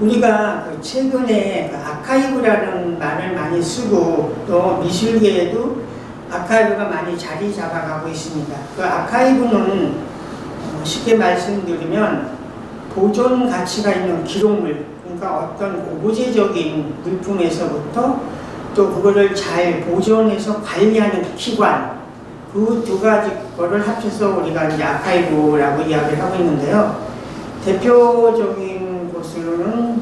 우리가 최근에 아카이브라는 말을 많이 쓰고 또 미술계에도 아카이브가 많이 자리 잡아가고 있습니다. 그 아카이브는 쉽게 말씀드리면 보존 가치가 있는 기록물, 그러니까 어떤 오브제적인 물품에서부터 또 그거를 잘 보존해서 관리하는 기관, 그 두 가지 거를 합쳐서 우리가 이제 아카이브라고 이야기를 하고 있는데요. 대표적인 곳으로는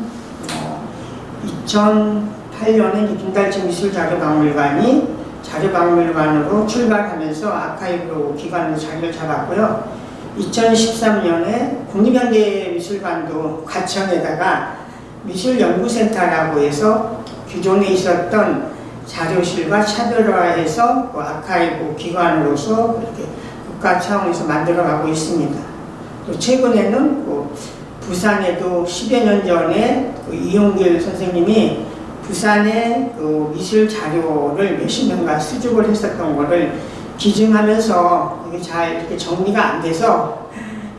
2008년에 김달치 미술자료박물관이 자료박물관으로 출발하면서 아카이브로 기관으로 자리를 잡았고요. 2013년에 국립현대미술관도 과천에다가 미술연구센터라고 해서 기존에 있었던 자료실과 차별화해서 아카이브 기관으로서 이렇게 국가 차원에서 만들어가고 있습니다. 또 최근에는 부산에도 10여 년 전에 이용길 선생님이 부산의 미술 자료를 몇십 년간 수집을 했었던 것을 기증하면서 그게 잘 이렇게 정리가 안 돼서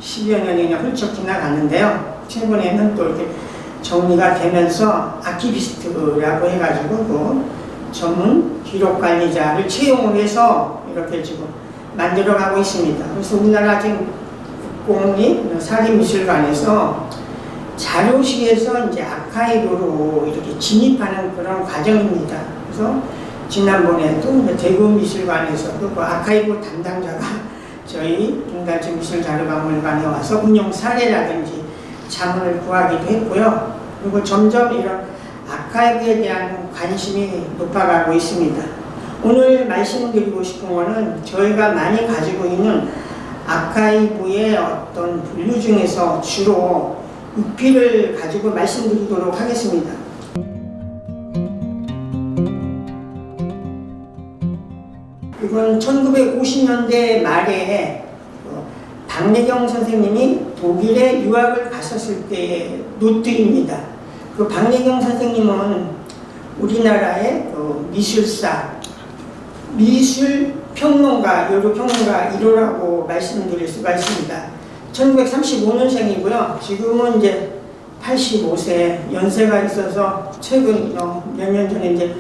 10여 년이 훌쩍 지나갔는데요. 최근에는 또 이렇게 정리가 되면서 아키비스트라고 해가지고 전문 기록관리자를 채용을 해서 이렇게 지금 만들어가고 있습니다. 그래서 우리나라 지금 국공립사립미술관에서 자료실에서 이제 아카이브로 이렇게 진입하는 그런 과정입니다. 그래서 지난번에도 대구미술관에서도 그 아카이브 담당자가 저희 김달치 미술자료박물관에 와서 운영 사례라든지 자문을 구하기도 했고요. 그리고 점점 이런 아카이브에 대한 관심이 높아가고 있습니다. 오늘 말씀드리고 싶은 거는 저희가 많이 가지고 있는 아카이브의 어떤 분류 중에서 주로 6피를 가지고 말씀드리도록 하겠습니다. 이건 1950년대 말에 박래경 선생님이 독일에 유학을 갔었을 때의 노트입니다. 그 박래경 선생님은 우리나라의 미술사, 미술평론가, 여류평론가 1호라고 말씀드릴 수가 있습니다. 1935년생이고요. 지금은 이제 85세 연세가 있어서 최근 몇 년 전에 이제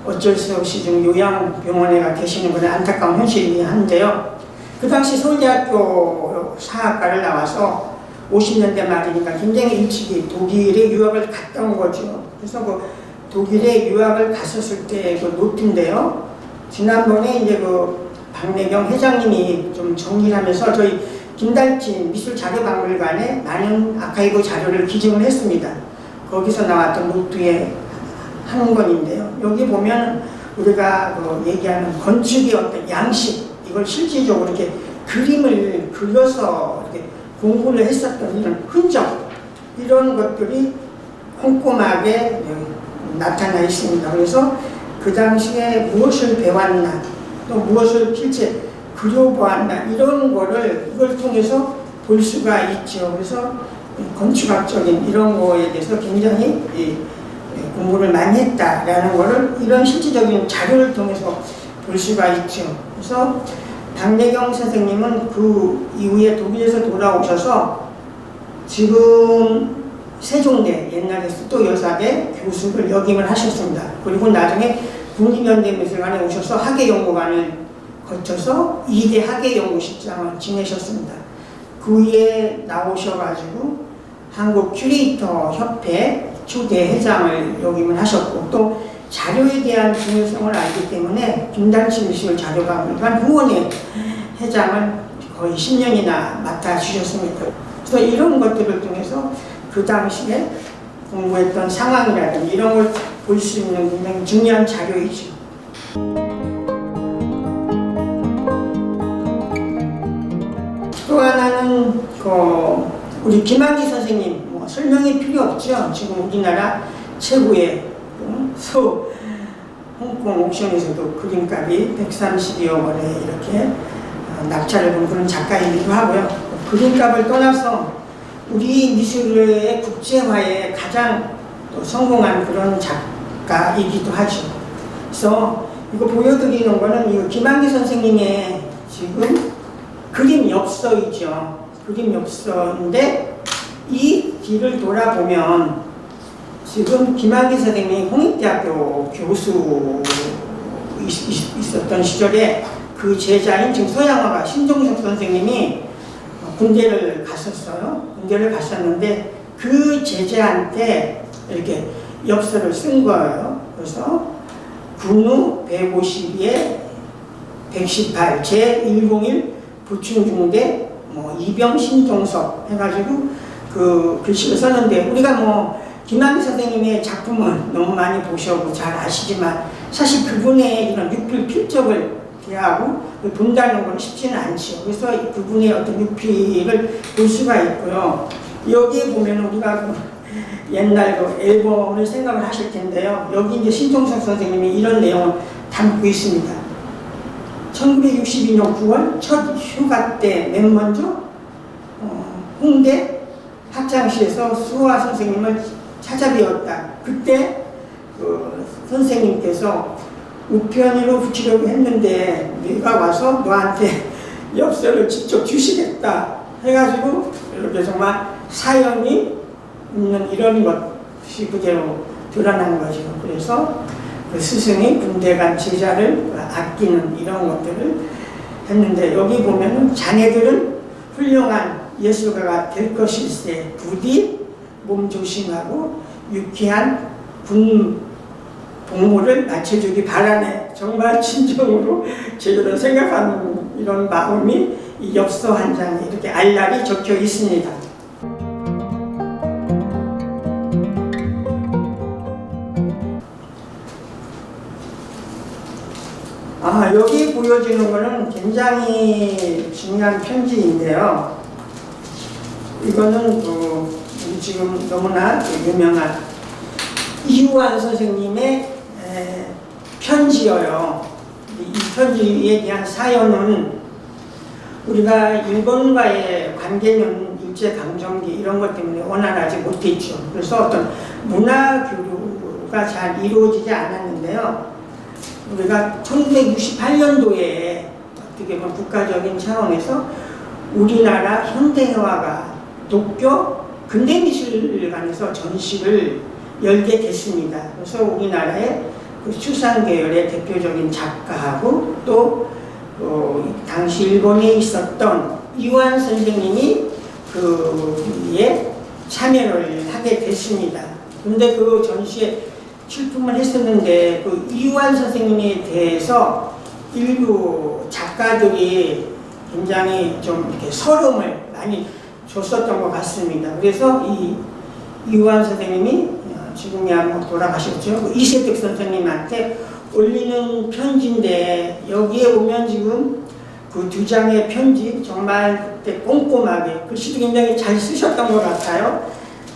어쩔 수 없이 좀 요양병원에 가 계시는 건 안타까운 현실이긴 한데요. 그 당시 서울대학교 사학과를 나와서 50년대 말이니까 굉장히 일찍이 독일에 유학을 갔다 온 거죠. 그래서 그 독일에 유학을 갔었을 때 그 노트인데요. 지난번에 이제 그 박래경 회장님이 좀 정리를 하면서 저희 김달치 미술자료박물관에 많은 아카이브 자료를 기증을 했습니다. 거기서 나왔던 노트의 한 권인데요. 여기 보면 우리가 얘기하는 건축의 어떤 양식, 이걸 실질적으로 이렇게 그림을 그려서 이렇게 공부를 했었던 이런 흔적, 이런 것들이 꼼꼼하게 나타나 있습니다. 그래서 그 당시에 무엇을 배웠나, 또 무엇을 실제 그려보았나, 이런 거를 이걸 통해서 볼 수가 있죠. 그래서 건축학적인 이런 거에 대해서 굉장히 공부를 많이 했다라는 거를 이런 실질적인 자료를 통해서 볼 수가 있죠. 그래서 박래경 선생님은 그 이후에 독일에서 돌아오셔서 지금 세종대, 옛날에 수도여사대 교수를 역임을 하셨습니다. 그리고 나중에 국립현대미술관에 오셔서 학예연구관을 거쳐서 2대 학예연구실장을 지내셨습니다. 그 후에 나오셔가지고 한국 큐레이터 협회 초대 회장을 역임을 하셨고, 또 자료에 대한 중요성을 알기 때문에 김달치 미술자료박물관 후원회 회장을 거의 10년이나 맡아주셨습니다. 그래서 이런 것들을 통해서 그 당시에 공부했던 상황이라든지 이런 걸 볼 수 있는 굉장히 중요한 자료이죠. 또 하나는 우리 김한기 선생님, 설명이 필요 없죠. 지금 우리나라 최고의 홍콩 옥션에서도 그림값이 132억 원에 이렇게 낙찰을 본 그런 작가이기도 하고요. 그림값을 떠나서 우리 미술의 국제화에 가장 또 성공한 그런 작가이기도 하죠. 그래서 이거 보여드리는 거는 이거 김한기 선생님의 지금 그림 엽서이죠. 그림 엽서인데 이 뒤를 돌아보면 지금 김학의 선생님이 홍익대학교 교수 있었던 시절에 그 제자인 지금 서양화가 신종석 선생님이 군대를 갔었어요. 군대를 갔었는데 그 제자한테 이렇게 엽서를 쓴 거예요. 그래서 군우 152에 118 제101 부춘중대 이병 신종석 해가지고 그 글씨를 썼는데, 우리가 김학의 선생님의 작품은 너무 많이 보셔고 잘 아시지만 사실 그분의 이런 육필 필적을 대하고 본다는 건 쉽지는 않죠. 그래서 그분의 어떤 육필을 볼 수가 있고요. 여기에 보면 우리가 옛날 그 앨범을 생각을 하실 텐데요. 여기 이제 신종석 선생님이 이런 내용을 담고 있습니다. 1962년 9월 첫 휴가 때 맨 먼저 홍대 학창시에서 수화 선생님을 찾아뵈었다. 그때 그 선생님께서 우편으로 붙이려고 했는데 네가 와서 너한테 엽서를 직접 주시겠다 해가지고 이렇게 정말 사연이 있는 이런 것이 그대로 드러난 거죠. 그래서 그 스승이 군대 간 제자를 아끼는 이런 것들을 했는데, 여기 보면은 자네들은 훌륭한 예술가가 될 것일세 부디 몸 조심하고 유쾌한 군 복무를 마쳐주기 바라네. 정말 진정으로 제대로 생각하는 이런 마음이 이 엽서 한 장에 이렇게 알랄이 적혀 있습니다. 여기 보여지는 것은 굉장히 중요한 편지인데요. 이거는 지금 너무나 유명한 이우환 선생님의 편지여요. 이 편지에 대한 사연은 우리가 일본과의 관계는 일제강점기 이런 것 때문에 원활하지 못했죠. 그래서 어떤 문화교류가 잘 이루어지지 않았는데요. 우리가 1968년도에 어떻게 보면 국가적인 차원에서 우리나라 현대화가 도쿄 근대미술관에서 전시를 열게 됐습니다. 그래서 우리나라의 그 추상 계열의 대표적인 작가하고 또 당시 일본에 있었던 이완 선생님이 그에 참여를 하게 됐습니다. 그런데 그 전시에 출품을 했었는데 그 이완 선생님에 대해서 일부 작가들이 굉장히 좀 이렇게 서름을 많이 줬었던 것 같습니다. 그래서 이 이완 선생님이 지금이야 돌아가셨죠. 이세득 선생님한테 올리는 편지인데, 여기에 보면 지금 그 2장의 편지 정말 꼼꼼하게 글씨도 굉장히 잘 쓰셨던 것 같아요.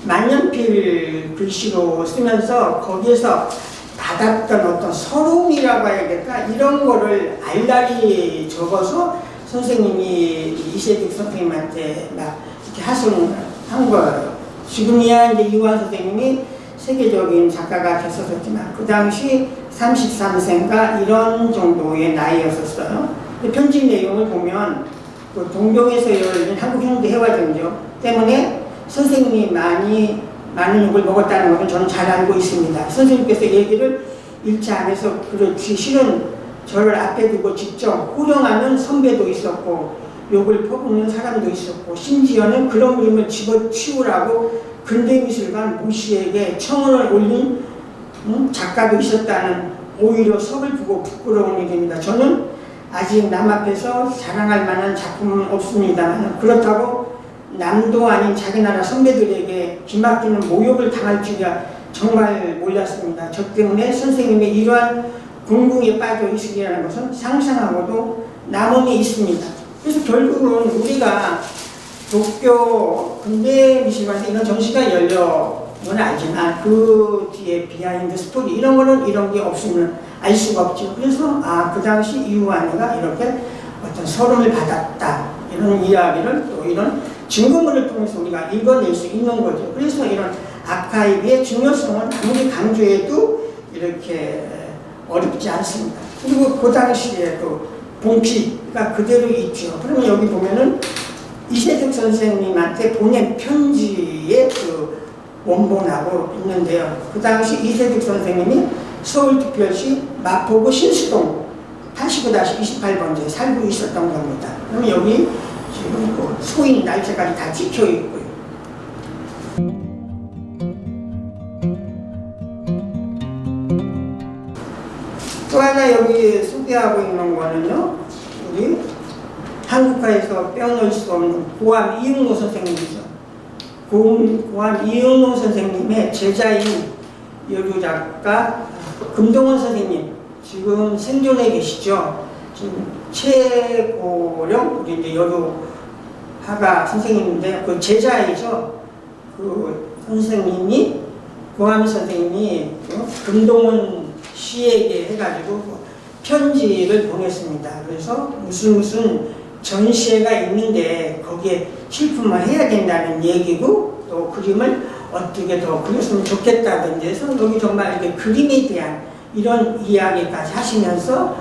만년필 글씨로 쓰면서 거기에서 받았던 어떤 서름이라고 해야겠다, 이런 거를 알랄이 적어서 선생님이 이세득 선생님한테 막 이렇게 하소연한 거예요. 지금이야 이제 이완 선생님이 세계적인 작가가 됐었지만 그 당시 33세인가 이런 정도의 나이였었어요. 편지 내용을 보면 그 동경에서 열린 한국현대회화전쟁 때문에 선생님이 많은 욕을 먹었다는 것은 저는 잘 알고 있습니다. 선생님께서 얘기를 읽지 않아서 그렇지, 실은 저를 앞에 두고 직접 호령하는 선배도 있었고 욕을 퍼붓는 사람도 있었고, 심지어는 그런 그림을 집어치우라고 근대미술관 모씨에게 청원을 올린 작가도 있었다는, 오히려 서글프고 부끄러운 일입니다. 저는 아직 남 앞에서 자랑할 만한 작품은 없습니다만 그렇다고 남도 아닌 자기 나라 선배들에게 기막히는 모욕을 당할 줄이야 정말 몰랐습니다. 저 때문에 선생님의 이러한 궁궁에 빠져 있으리라는 것은 상상하고도 남음이 있습니다. 그래서 결국은 우리가 도쿄 근대미술관에서 이런 전시가 열려는 알지만 그 뒤에 비하인드 스토리 이런 거는 이런 게 없으면 알 수가 없죠. 그래서 그 당시 이우환이가 이렇게 어떤 서름을 받았다, 이런 이야기를 또 이런 증거물을 통해서 우리가 읽어낼 수 있는 거죠. 그래서 이런 아카이브의 중요성은 아무리 강조해도 이렇게 어렵지 않습니다. 그리고 그 당시에 또 봉피가 그대로 있죠. 그러면 여기 보면은 이세득 선생님한테 보낸 편지의 그 원본하고 있는데요. 그 당시 이세득 선생님이 서울특별시 마포구 신수동 89-28번지에 살고 있었던 겁니다. 그럼 여기 지금 그 소인 날짜까지 다 찍혀 있고요. 또 하나 여기 소개하고 있는 거는요, 우리 한국화에서 빼놓을 수 없는 고암 이응노 선생님이죠. 고암 이응노 선생님의 제자인 여류 작가 금동원 선생님, 지금 생존해 계시죠. 지금 최고령 우리 이제 여류 화가 선생님인데 그 제자이죠. 그 선생님이 고암 선생님이 금동원 씨에게 해가지고 편지를 보냈습니다. 그래서 무슨 전시회가 있는데 거기에 출품을 해야 된다는 얘기고, 또 그림을 어떻게 더 그렸으면 좋겠다든지 해서 여기 정말 이렇게 그림에 대한 이런 이야기까지 하시면서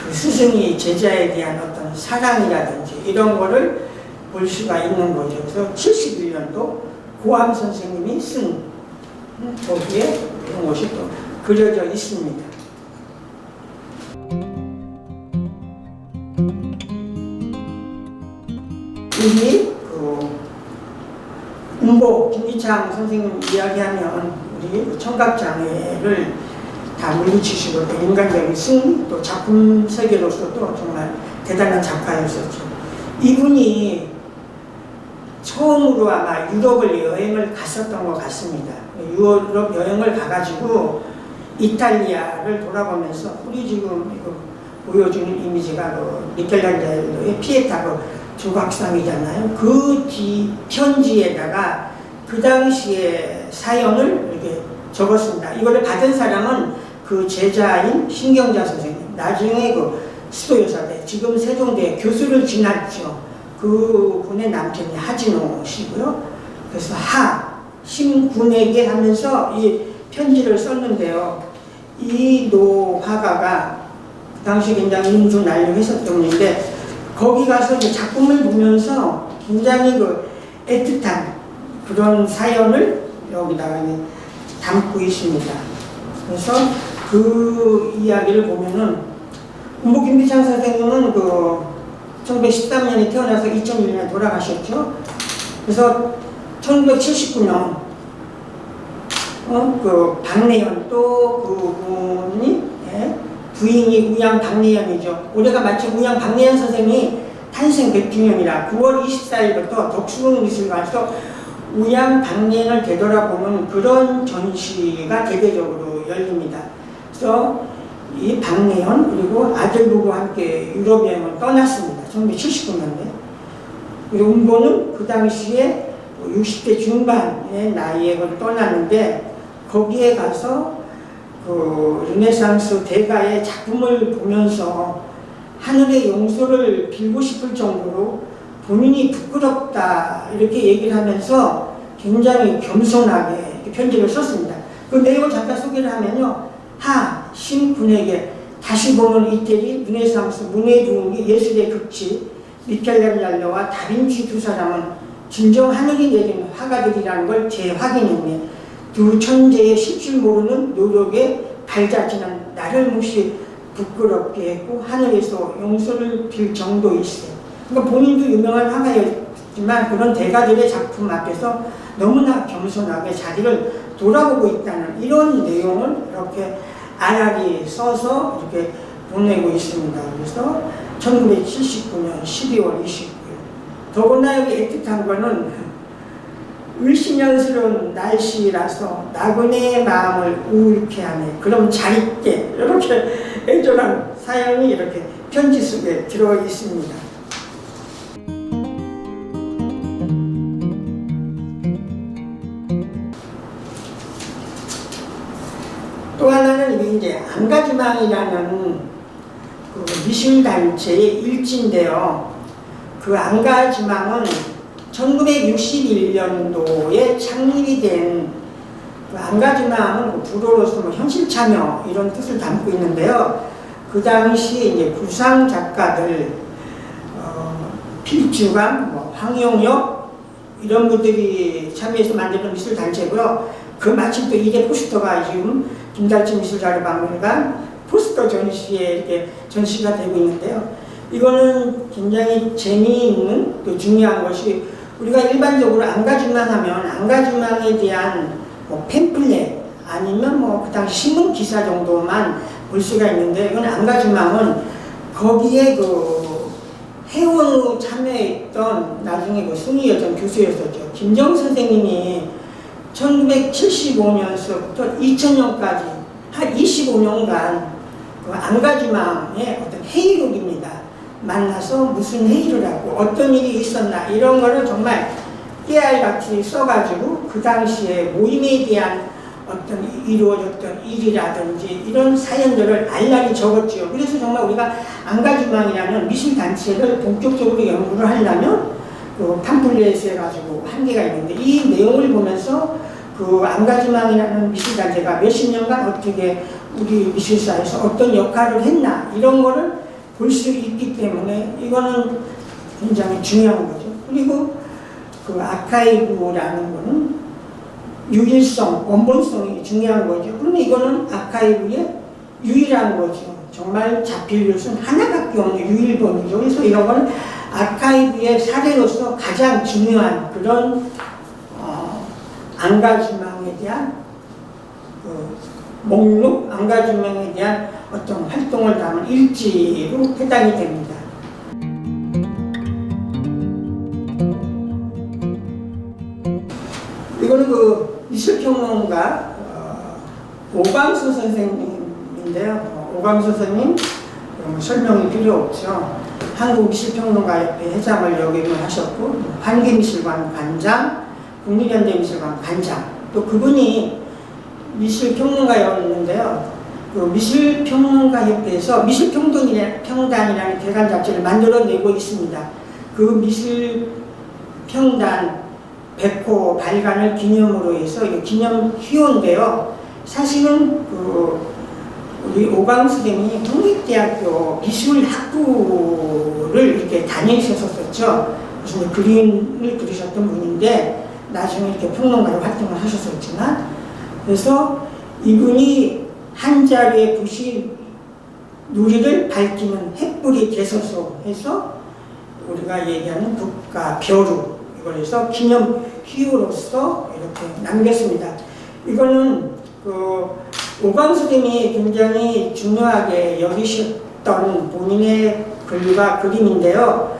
그 스승이 제자에 대한 어떤 사랑이라든지 이런 거를 볼 수가 있는 거죠. 그래서 71년도 고암 선생님이 쓴 거기에 이런 것이 또 그려져 있습니다. 여기 운보 김기창 선생님 이야기하면 우리 청각장애를 다 물리치시고 인간적인 승리, 또 작품 세계로서도 정말 대단한 작가였었죠. 이분이 처음으로 아마 유럽을 여행을 갔었던 것 같습니다. 유럽 여행을 가가지고 이탈리아를 돌아보면서 우리 지금 이거 보여주는 이미지가 그 미켈란젤로의 피에타 그 조각상이잖아요. 그 뒤 편지에다가 그 당시의 사연을 이렇게 적었습니다. 이거를 받은 사람은 그 제자인 신경자 선생님, 나중에 그 수도여사대, 지금 세종대 교수를 지났죠. 그 분의 남편이 하진호 씨고요. 그래서 심군에게 하면서 이 편지를 썼는데요. 이 노화가가 그 당시 굉장히 인수난리했었던 분인데, 거기 가서 이제 작품을 보면서 굉장히 그 애틋한 그런 사연을 여기다가 담고 있습니다. 그래서 그 이야기를 보면은 운보 김기창 선생님은 그 1913년에 태어나서 2001년에 돌아가셨죠. 그래서 1979년 그 박내연, 또 그분이 부인이 우양 박내연이죠. 올해가 마침 우양 박내연 선생님이 탄생 100주년이라 9월 24일부터 덕수궁미술관에서 우양 박내연을 되돌아보는 그런 전시가 대대적으로 열립니다. 그래서 이 박내연 그리고 아들 부부와 함께 유럽 여행을 떠났습니다. 1979년에. 그리고 운보는 그 당시에 60대 중반의 나이에 떠났는데, 거기에 가서 그 르네상스 대가의 작품을 보면서 하늘의 용서를 빌고 싶을 정도로 본인이 부끄럽다 이렇게 얘기를 하면서 굉장히 겸손하게 편지를 썼습니다. 그 내용을 잠깐 소개를 하면요. 심군에게 다시 보는 이태리 르네상스 문예중기 예술의 극치 미켈란젤로와 다빈치 두 사람은 진정 하늘이 내린 화가들이라는 걸 재확인했네. 두 천재의 실줄 모르는 노력에 발자취는 나를 몹시 부끄럽게 했고 하늘에서 용서를 빌 정도일세. 그러니까 본인도 유명한 화가였지만 그런 대가들의 작품 앞에서 너무나 겸손하게 자기를 돌아보고 있다는 이런 내용을 이렇게 알알이 써서 이렇게 보내고 있습니다. 그래서 1979년 12월 29일. 더구나 여기 애틋한 거는 을씨년스러운 날씨라서 나그네의 마음을 우울케 하네. 그럼 잘 있게. 이렇게 애절한 사연이 이렇게 편지 속에 들어 있습니다. 또 하나는 이제 안가지망이라는 그 미술단체의 일지인데요. 그 안가지망은 1961년도에 창립이 된 그 안가지망은 불어로서 현실 참여 이런 뜻을 담고 있는데요. 그 당시 이제 부상 작가들, 필주감, 황용역 이런 분들이 참여해서 만드는 미술단체고요. 그 마침 또 이게 포스터가 지금 김달진 미술자료박물관 포스터 전시에 이렇게 전시가 되고 있는데요. 이거는 굉장히 재미있는 또 중요한 것이 우리가 일반적으로 안가주망 하면 안가주망에 대한 뭐 팸플렛 아니면 뭐 그 당시 신문 기사 정도만 볼 수가 있는데 이건 안가주망은 거기에 그 회원으로 참여했던 나중에 그 승희여전 교수였었죠. 김정 선생님이 1975년서부터 2000년까지 한 25년간 그 안가주망의 어떤 회의록입니다. 만나서 무슨 회의를 하고 어떤 일이 있었나 이런 거를 정말 깨알같이 써가지고 그 당시에 모임에 대한 어떤 이루어졌던 일이라든지 이런 사연들을 알라리 적었죠. 그래서 정말 우리가 안가주망이라는 미술단체를 본격적으로 연구를 하려면 그 팜플렛을 가지고 한계가 있는데 이 내용을 보면서 그 안가주망이라는 미술단체가 몇십 년간 어떻게 우리 미술사에서 어떤 역할을 했나 이런 거를 볼 수 있기 때문에 이거는 굉장히 중요한 거죠. 그리고 그 아카이브라는 거는 유일성, 원본성이 중요한 거죠. 그러면 이거는 아카이브의 유일한 거죠. 정말 자필 요소는 하나밖에 없는 유일본이죠. 그래서 이런 거는 아카이브의 사례로서 가장 중요한 그런 안가주망에 대한 그 목록, 안가주망에 대한 어떤 활동을 담은 일지로 해당이 됩니다. 이거는 그 미술평론가 오광수 선생님인데요. 오광수 선생님 설명이 필요 없죠. 한국미술평론가협회 회장을 역임을 하셨고 환기미술관 관장, 국립현대미술관 관장 또 그분이 미술평론가였는데요. 그 미술평론가협회에서 미술평단이라는 대관 자체를 만들어내고 있습니다. 그 미술평단 100호 발간을 기념으로 해서 기념 희호인데요. 사실은 그 우리 오광수 선생님이 국립대학교 미술학부를 이렇게 다니셨었죠. 무슨 그림을 그리셨던 분인데 나중에 이렇게 평론가로 활동을 하셨었지만 그래서 이분이 한 자리의 불씨 누리를 밝히는 햇불이 되소서 해서 우리가 얘기하는 국가 벼루 이걸 해서 기념 희우로서 이렇게 남겼습니다. 이거는 그 오광수 선생님이 굉장히 중요하게 여기셨던 본인의 글과 그림인데요.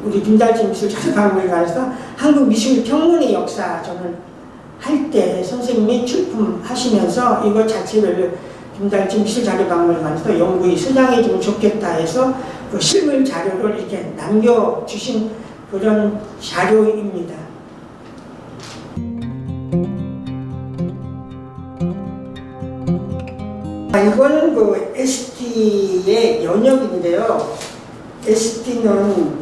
우리 김달진 미술자료박물관에서 한국 미술평론의 역사전을 할 때 선생님이 출품하시면서 이거 자체를 김달진 미술자료박물관에서 연구에 수장해 주면 좋겠다 해서 그 실물 자료를 이렇게 남겨주신 그런 자료입니다. 이거는 그 ST의 연역인데요. ST는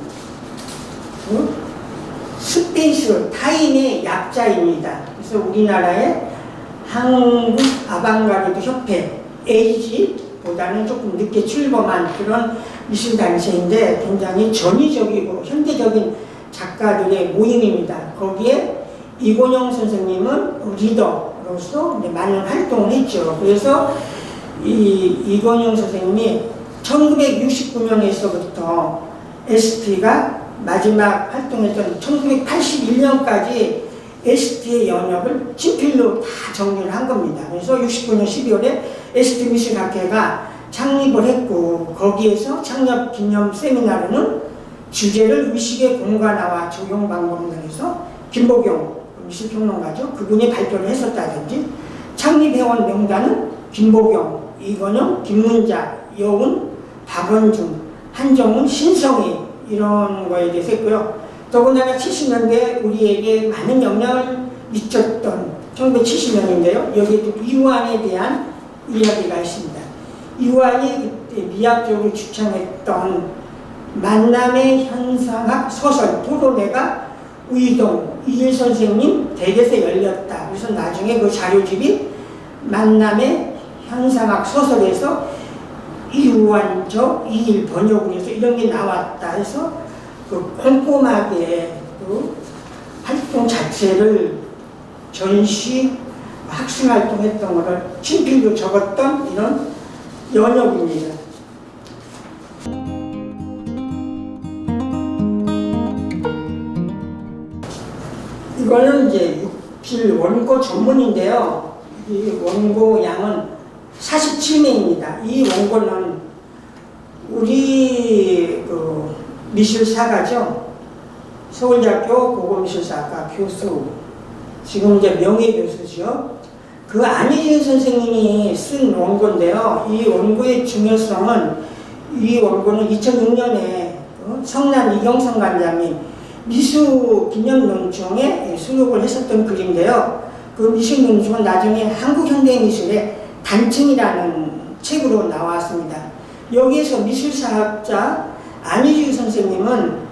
스페이스, 타임의 약자입니다. 그래서 우리나라의 한국 아방가르드 협회, AG보다는 조금 늦게 출범한 그런 미술단체인데 굉장히 전위적이고 현대적인 작가들의 모임입니다. 거기에 이곤영 선생님은 리더로서 많은 활동을 했죠. 그래서 이곤영 선생님이 1969년에서부터 ST가 마지막 활동했던 1981년까지 ST의 영역을 친필로 다 정리를 한 겁니다. 그래서 69년 12월에 ST 미술학회가 창립을 했고 거기에서 창립 기념 세미나로는 주제를 의식의 공간화와 적용 방법 등에서 김보경 미술평론가죠. 그분이 발표를 했었다든지 창립회원 명단은 김보경, 이건영, 김문자, 여운, 박원중, 한정훈, 신성희 이런 거에 대해서 했고요. 더군다나 70년대 우리에게 많은 영향을 미쳤던 1970년인데요. 여기에 이완에 대한 이야기가 있습니다. 이완이 그때 미학적으로 추천했던 만남의 현상학 소설 토론회가 의동 이일 선생님 댁에서 열렸다. 그래서 나중에 그 자료집이 만남의 현상학 소설에서 이완적 이일 번역을 해서 이런 게 나왔다 해서 그 꼼꼼하게 그 활동 자체를 전시, 학술 활동했던 거를 친필로 적었던 이런 연역입니다. 이거는 이제 육필 원고 전문인데요. 이 원고 양은 47명입니다. 이 원고는 우리 미술사가죠. 서울대학교 고고미술사학과 교수, 지금 이제 명예교수죠. 그 안희진 선생님이 쓴 원고인데요. 이 원고의 중요성은, 이 원고는 2006년에 성남 이경성 관장이 미술기념논중에 수록을 했었던 글인데요. 그 미술논중은 나중에 한국현대미술의 단층이라는 책으로 나왔습니다. 여기에서 미술사학자 안희진 선생님은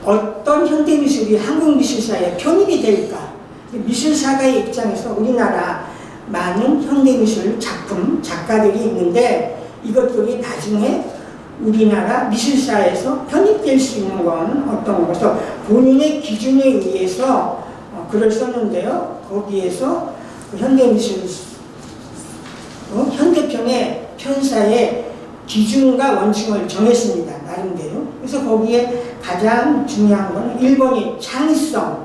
어떤 현대미술이 한국미술사에 편입이 될까? 미술사가의 입장에서 우리나라 많은 현대미술 작품, 작가들이 있는데 이것들이 나중에 우리나라 미술사에서 편입될 수 있는 건 어떤 것을 본인의 기준에 의해서 글을 썼는데요. 거기에서 그 현대미술, 현대편의 편사의 기준과 원칙을 정했습니다. 나름대로. 그래서 거기에 가장 중요한 건 1번이 창의성,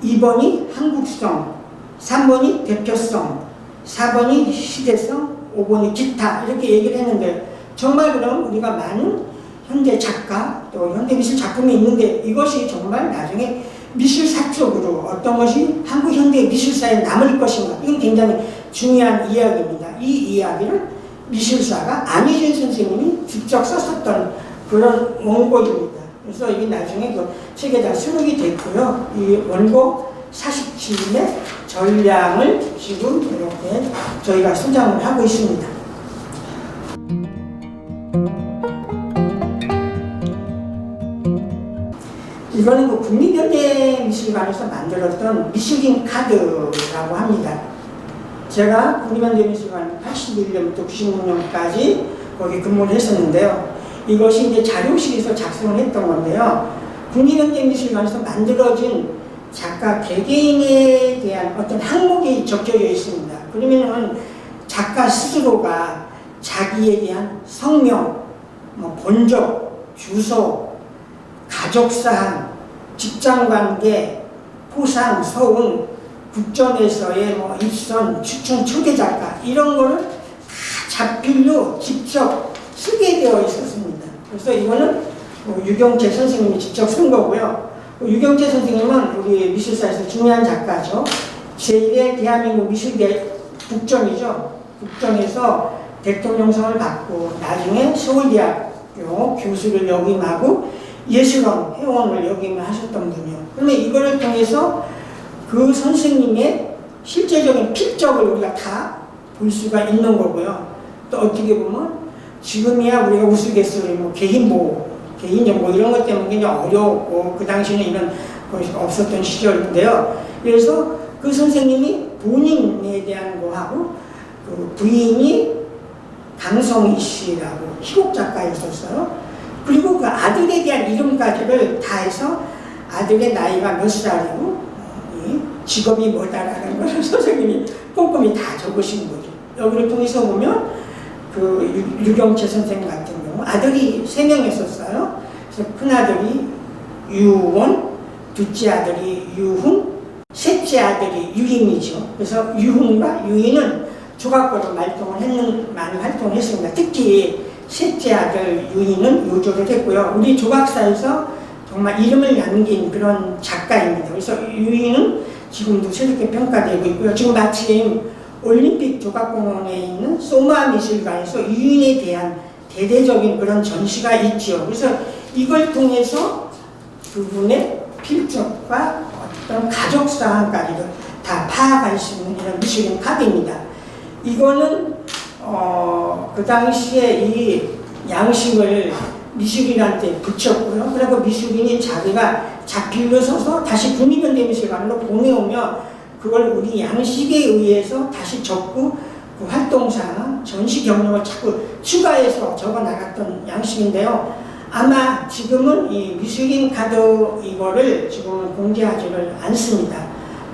2번이 한국성, 3번이 대표성, 4번이 시대성, 5번이 기타, 이렇게 얘기를 했는데 정말 그럼 우리가 많은 현대 작가 또 현대 미술 작품이 있는데 이것이 정말 나중에 미술사적으로 어떤 것이 한국 현대 미술사에 남을 것인가, 이건 굉장히 중요한 이야기입니다. 이 이야기를 미술사가 안희진 선생님이 직접 썼었던 그런 원고입니다. 그래서 이게 나중에 그 책에다 수록이 됐고요. 이 원고 47인의 전량을 지금 이렇게 저희가 소장을 하고 있습니다. 이거는 그 국립현대미술관에서 만들었던 미술인 카드라고 합니다. 제가 국립현대미술관 81년부터 96년까지 거기 근무를 했었는데요. 이것이 이제 자료실에서 작성을 했던 건데요. 국립현대미술관에서 만들어진 작가 개개인에 대한 어떤 항목이 적혀져 있습니다. 그러면은 작가 스스로가 자기에 대한 성명, 본적, 주소, 가족사항, 직장관계, 포상, 서운, 국정에서의 입선, 추천, 초대 작가 이런 거를 다 자필로 직접 쓰게 되어 있었습니다. 그래서 이거는 유경재 선생님이 직접 쓴 거고요. 유경재 선생님은 우리 미술사에서 중요한 작가죠. 제1회 대한민국 미술대 국정이죠. 국정에서 대통령상을 받고 나중에 서울대학교 교수를 역임하고 예술원 회원을 역임하셨던 분이요. 그러면 이거를 통해서 그 선생님의 실제적인 필적을 우리가 다 볼 수가 있는 거고요. 또 어떻게 보면 지금이야 우리가 우스갯소리 개인보호, 개인정보 이런 것 때문에 굉장히 어려웠고 그 당시에는 이런 것이 없었던 시절인데요. 그래서 그 선생님이 본인에 대한 거하고 그 부인이 강성희 씨라고 희곡 작가였었어요. 그리고 그 아들에 대한 이름까지를 다 해서 아들의 나이가 몇 살이고 직업이 뭐다라는 걸 선생님이 꼼꼼히 다 적으신 거죠. 여기를 통해서 보면 그 유경재 선생님 같은 경우 아들이 3명이었어요. 그래서 큰아들이 유원, 둘째 아들이 유훈, 셋째 아들이 유인이죠. 그래서 유훈과 유인은 조각과로 많이 활동을 했습니다. 특히 셋째 아들 유인은 요조를 했고요. 우리 조각사에서 정말 이름을 남긴 그런 작가입니다. 그래서 유인은 지금도 새롭게 평가되고 있고요. 지금 마침 올림픽 조각공원에 있는 소마 미술관에서 유인에 대한 대대적인 그런 전시가 있죠. 그래서 이걸 통해서 그분의 필적과 어떤 가족사항까지도 다 파악할 수 있는 이런 미술인 카드입니다. 이거는 그 당시에 이 양식을 미술인한테 붙였고요. 그리고 미술인이 자기가 자필로 써서 다시 국립현대미술관으로 보내오며 그걸 우리 양식에 의해서 다시 적고 그 활동상 전시 경력을 자꾸 추가해서 적어 나갔던 양식인데요. 아마 지금은 이 미술인 카드 이거를 지금은 공개하지를 않습니다.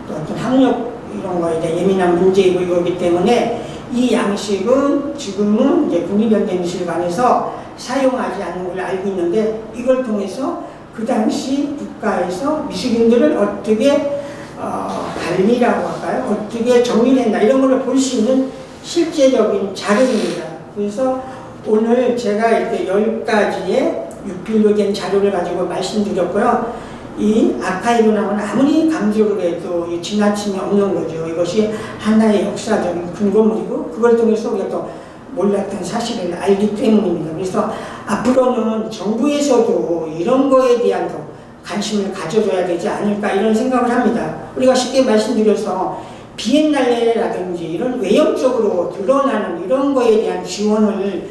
또 어떤 학력 이런 거에 대해 예민한 문제이고 이거기 때문에 이 양식은 지금은 이제 국립현대미술관에서 사용하지 않는 걸 알고 있는데 이걸 통해서 그 당시 국가에서 미술인들을 어떻게 관리라고 할까요? 어떻게 정리했나 이런 걸 볼 수 있는 실제적인 자료입니다. 그래서 오늘 제가 이렇게 10가지의 육필로 된 자료를 가지고 말씀드렸고요. 이 아카이브는 아무리 강조를 해도 지나침이 없는 거죠. 이것이 하나의 역사적인 근거물이고 그걸 통해서 우리가 또 몰랐던 사실을 알기 때문입니다. 그래서 앞으로는 정부에서도 이런 거에 대한 더 관심을 가져줘야 되지 않을까 이런 생각을 합니다. 우리가 쉽게 말씀드려서 비엔날레라든지 이런 외형적으로 드러나는 이런 거에 대한 지원을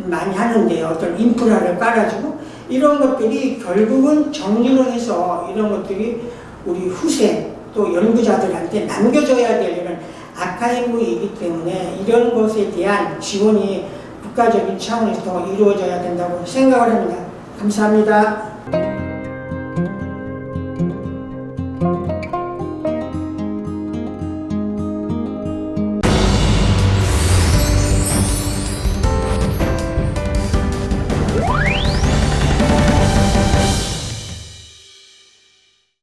많이 하는데 어떤 인프라를 깔아주고 이런 것들이 결국은 정리를 해서 이런 것들이 우리 후세 또 연구자들한테 남겨줘야 될 이런 아카이브이기 때문에 이런 것에 대한 지원이 국가적인 차원에서 더 이루어져야 된다고 생각을 합니다. 감사합니다.